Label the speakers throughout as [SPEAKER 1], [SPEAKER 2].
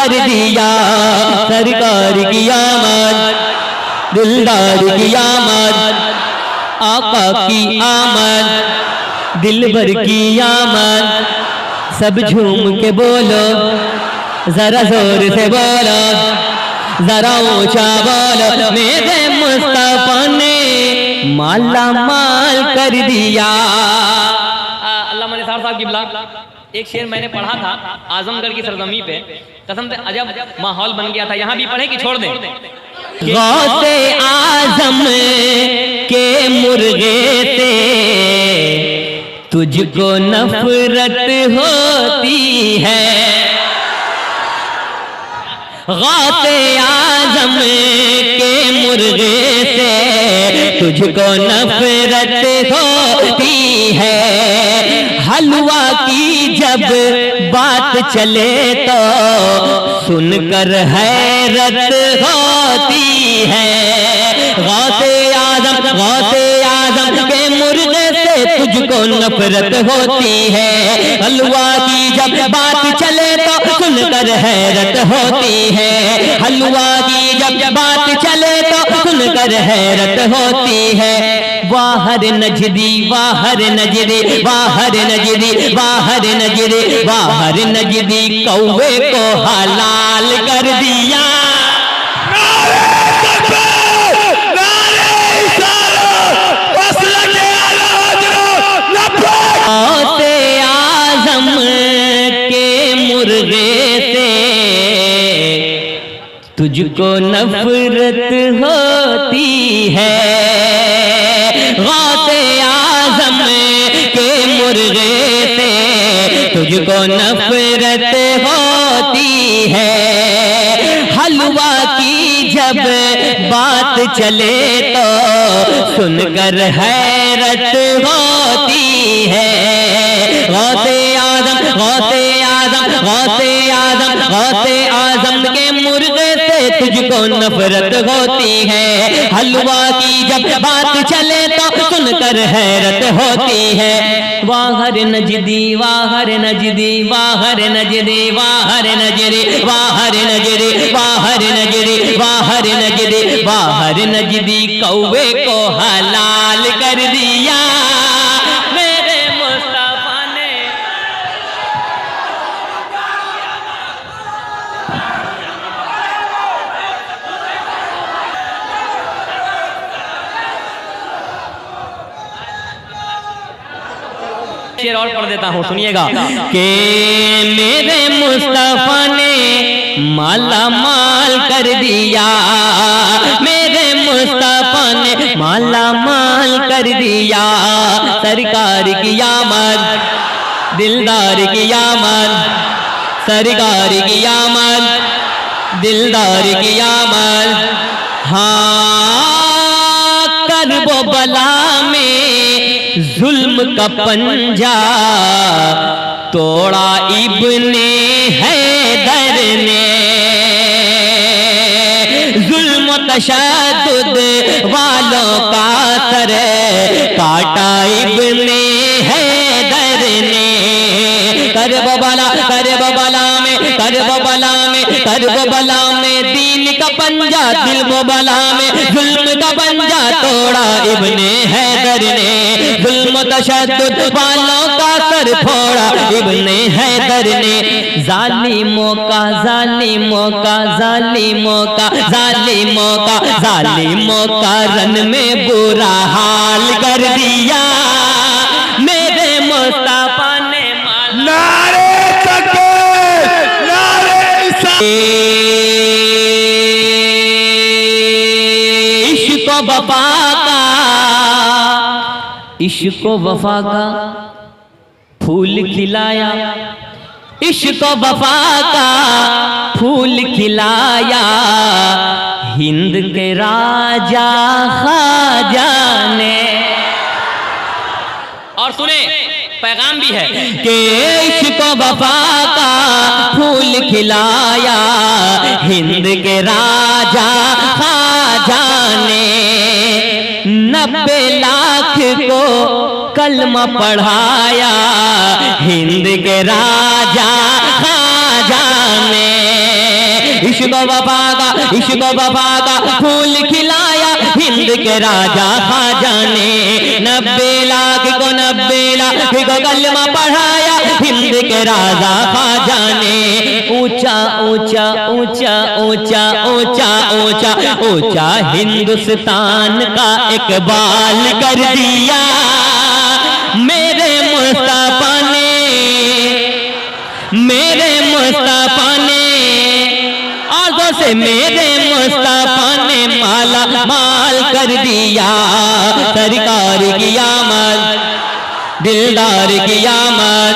[SPEAKER 1] कर दिया, सरकार की आमद, दिलदार की आमद, आका की आमद, दिलबर की आमद। सब झूम के बोलो, जरा जोर से बोलो, जरा ऊंचा बोलो, मेरे मुस्तफा ने माला माल कर दिया।
[SPEAKER 2] अल्लामा निसार साहब किबला, एक शेर मैंने पढ़ा था आजमगढ़ की सरजमी पे, कसम से अजब माहौल बन गया था। यहाँ भी पढ़े कि छोड़ दें?
[SPEAKER 1] गौसे आजम के मुर्गे से तुझको नफरत होती है, गौसे आजम के मुर्गे से तुझको नफरत होती है। हलवा की जब बात चले तो सुनकर हैरत होती है। गौसे आजम के मुर्गे से तुझको नफरत होती है। हलवा की जब बात चले तो सुनकर हैरत होती है। हलवा की जब बात चले तो सुनकर हैरत होती है। वाहर नजदी, वाहर नजदी, वाहर नजदी, वाहर नजदी, वाहर नजदी कौवे को हलाल कर दिया। गौसे आजम के मुर्गे से तुझको नफरत होती है। गौसे आजम के मुर्गे से तुझको नफरत होती है। हलवा की जब बात चले तो सुनकर हैरत होती है। गौसे आजम, गौसे आजम, गौसे आजम, गौसे आजम के मुर्गे से तुझको नफरत होती है। हलवा की जब बात चले तो सुनकर हैरत होती है। वाहर नजदी, वाहर नजदी, वाहर नजदी, वाहर नजदी, वाहर नजदी, वाहर नजदी, वाहर नजदी, वाहर नजदी कौवे को हलाल कर दिया। मेरे मुस्तफा ने शेर और पढ़ देता हूँ, सुनिएगा। कि मेरे मुस्तफा ने माला माल कर दिया, मेरे मुस्तफा ने माला माल कर दिया। सरकार की आमद, दिलदार की आमद, सरकार की आमद, दिलदार की आमद। हाँ, करबो बला में जुल्म का पंजा तोड़ा इब्ने हैदर ने। जुल्म तशद्दुद वालों का सर काटा इब्ने हैदर ने। करबला, करबला में, करबला में, करबला में दीन का पंजा, दिलबला में जुल्म का पंजा तोड़ा इब्ने हैदर ने। जुल्म तशद्दुद वालों का सर फोड़ा इब्ने हैदर ने। जालिमों का, जालिमों का, जालिमों का, जालिमों का, जालिमों का रन में बुरा हाल कर दिया। मेरे मुस्तफा ने
[SPEAKER 3] नारे तकबीर, नारे
[SPEAKER 1] इश्क वफा का, इश्क वफा का फूल खिलाया, इश्क वफा का फूल खिलाया। हिंद के राजा ख्वाजा ने।
[SPEAKER 2] और सुने, पैगाम भी है
[SPEAKER 1] कि इश्क वफा का फूल खिलाया। हिंद के राजा ख्वाजा ने 90 लाख को कलमा पढ़ाया। हिंद के राजा ख्वाजा ने इश्क वफा का फूल खिलाया हिंद के राजा ख्वाजा ने। 90 लाख को कलमा पढ़ाया हिंद के राजा ख्वाजा ने। ऊंचा ऊंचा ऊंचा ऊंचा ऊंचा ऊंचा ऊंचा हिंदुस्तान का इकबाल कर दिया मेरे मुस्तफा ने आगों से मेरे मुस्तफा ने माला माल कर दिया। सरकार की आमद, दिलदार की आमद,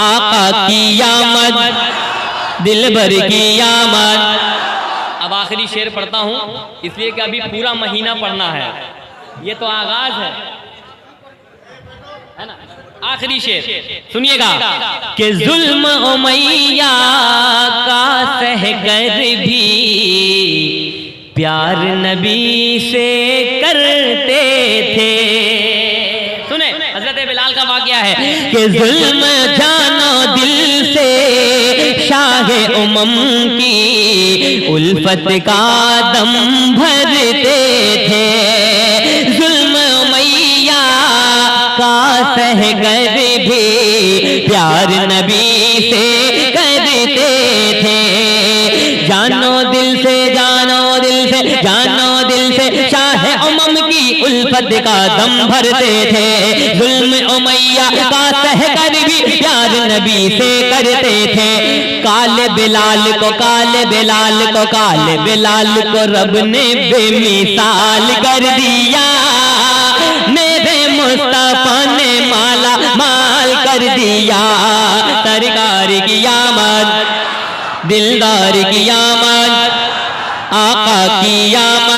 [SPEAKER 1] आका की आमद, दिलबर की आमद।
[SPEAKER 2] अब आखिरी शेर पढ़ता हूँ इसलिए कि अभी पूरा महीना पढ़ना है, ये तो आगाज है ना। आखिरी शेर सुनिएगा
[SPEAKER 1] कि जुल्म उमैया का सह कर भी प्यार नबी से करते थे।
[SPEAKER 2] सुने हजरत बिलाल का वाकया है
[SPEAKER 1] कि जुल्म जानो दिल से शाह उमम की उल्फत का दम भरते थे। जुल्म उमैया का सह कर भी प्यार नबी से करते थे। जानो दिल से शाह उमम की उल्फत का दम भरते थे। जुल्म उमैया का सह कर भी प्यार नबी से करते थे। काले बिलाल को रब ने बेमिसाल कर दिया मेरे मुस्तफा ने माला माल कर दिया। सरकार की आमद, दिलदार की आमद, आका की आमद।